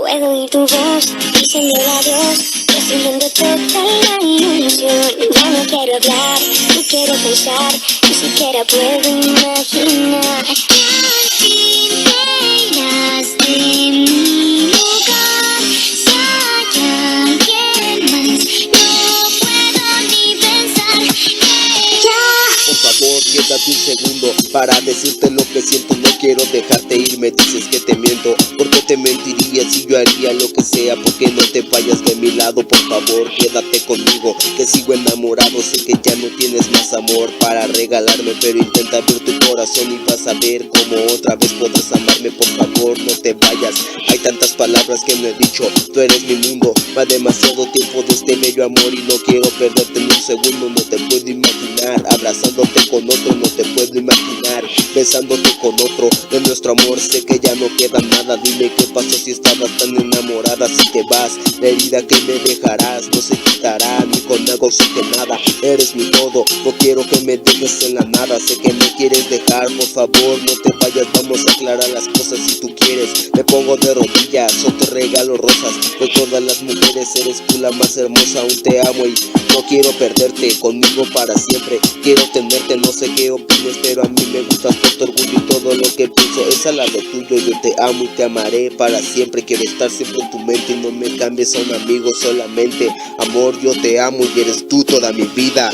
Puedo oír tu voz diciéndole adiós, recibiendo toda la ilusión. Ya no quiero hablar, no quiero pensar, ni siquiera puedo imaginar. Al fin te irás de mi lugar. Si hay alguien más, no puedo ni pensar que ya. Por favor, quédate un segundo para decirte lo que siento. No quiero dejarte ir, me dices que te miento. ¿Por qué te mentiría si yo haría lo que sea? Porque no te vayas de mi lado, por favor, quédate conmigo, que sigo enamorado. Sé que ya no tienes más amor para regalarme, pero intenta abrir tu corazón y vas a ver cómo otra vez podrás amarme. Por favor, no te vayas. Hay tantas palabras que no he dicho. Tú eres mi mundo, va demasiado tiempo de este bello amor y no quiero perderte ni un segundo. No te puedo imaginar abrazándote con otro, no te puedo imaginar besándote con otro. De nuestro amor sé que ya no queda nada. Dime qué pasó si estabas tan enamorada. Si te vas, la herida que me dejarás no se quitará ni con agua oxigenada. Eres mi todo, no quiero que me dejes en la nada. Sé que me quieres dejar, por favor no te vayas. Vamos a aclarar las cosas si tú quieres. Me pongo de rodillas o te regalo rosas. De todas las mujeres eres tú la más hermosa. Aún te amo y no quiero perderte, conmigo para siempre. Quiero tenerte, no sé qué opinas, pero a mí me gustas por tu orgullo y todo lo que pienso es al lado tuyo. Yo te amo y te amaré para siempre. Quiero estar siempre en tu mente y no me cambies a un amigo solamente. Amor, yo te amo y eres tú toda mi vida.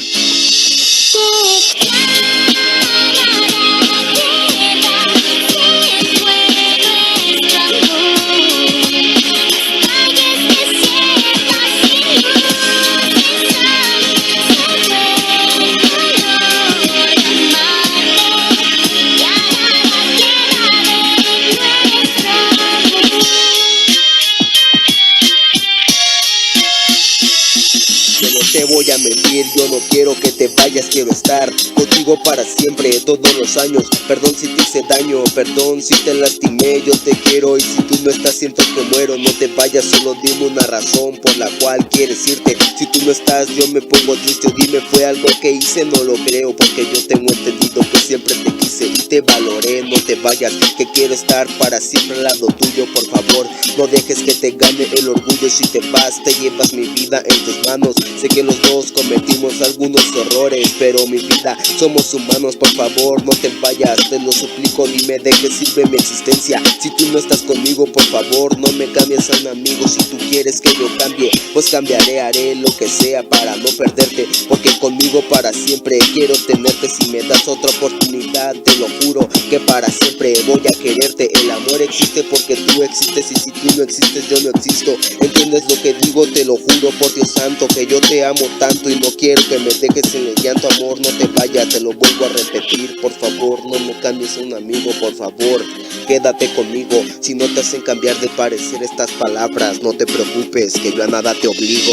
Yo no te voy a mentir, yo no quiero que te vayas, quiero estar contigo para siempre, todos los años. Perdón si te hice daño, perdón si te lastimé, yo te quiero y si tú no estás siento que muero. No te vayas, solo dime una razón por la cual quieres irte. Si tú no estás yo me pongo triste, o dime fue algo que hice, no lo creo, porque yo tengo entendido que siempre te quise y te valoré. No te vayas, que quiero estar para siempre al lado tuyo, por favor, no dejes que te gane el orgullo. Si te vas te llevas mi vida en tus manos. Sé que los dos cometimos algunos errores, pero mi vida, somos humanos. Por favor no te vayas, te lo suplico, dime de qué sirve mi existencia si tú no estás conmigo. Por favor no me cambies a un amigo. Si tú quieres que yo cambie, pues cambiaré, haré lo que sea para no perderte, porque conmigo para siempre quiero tenerte. Si me das otra oportunidad te lo juro que para siempre voy a quererte. El amor existe porque tú existes y si tú no existes yo no existo. ¿Entiendes lo que digo? Te lo juro por Dios santo que yo te amo tanto y no quiero que me dejes en el llanto. Amor, no te vayas, te lo vuelvo a repetir. Por favor, no me cambies a un amigo, por favor, quédate conmigo. Si no te hacen cambiar de parecer estas palabras, no te preocupes, que yo a nada te obligo.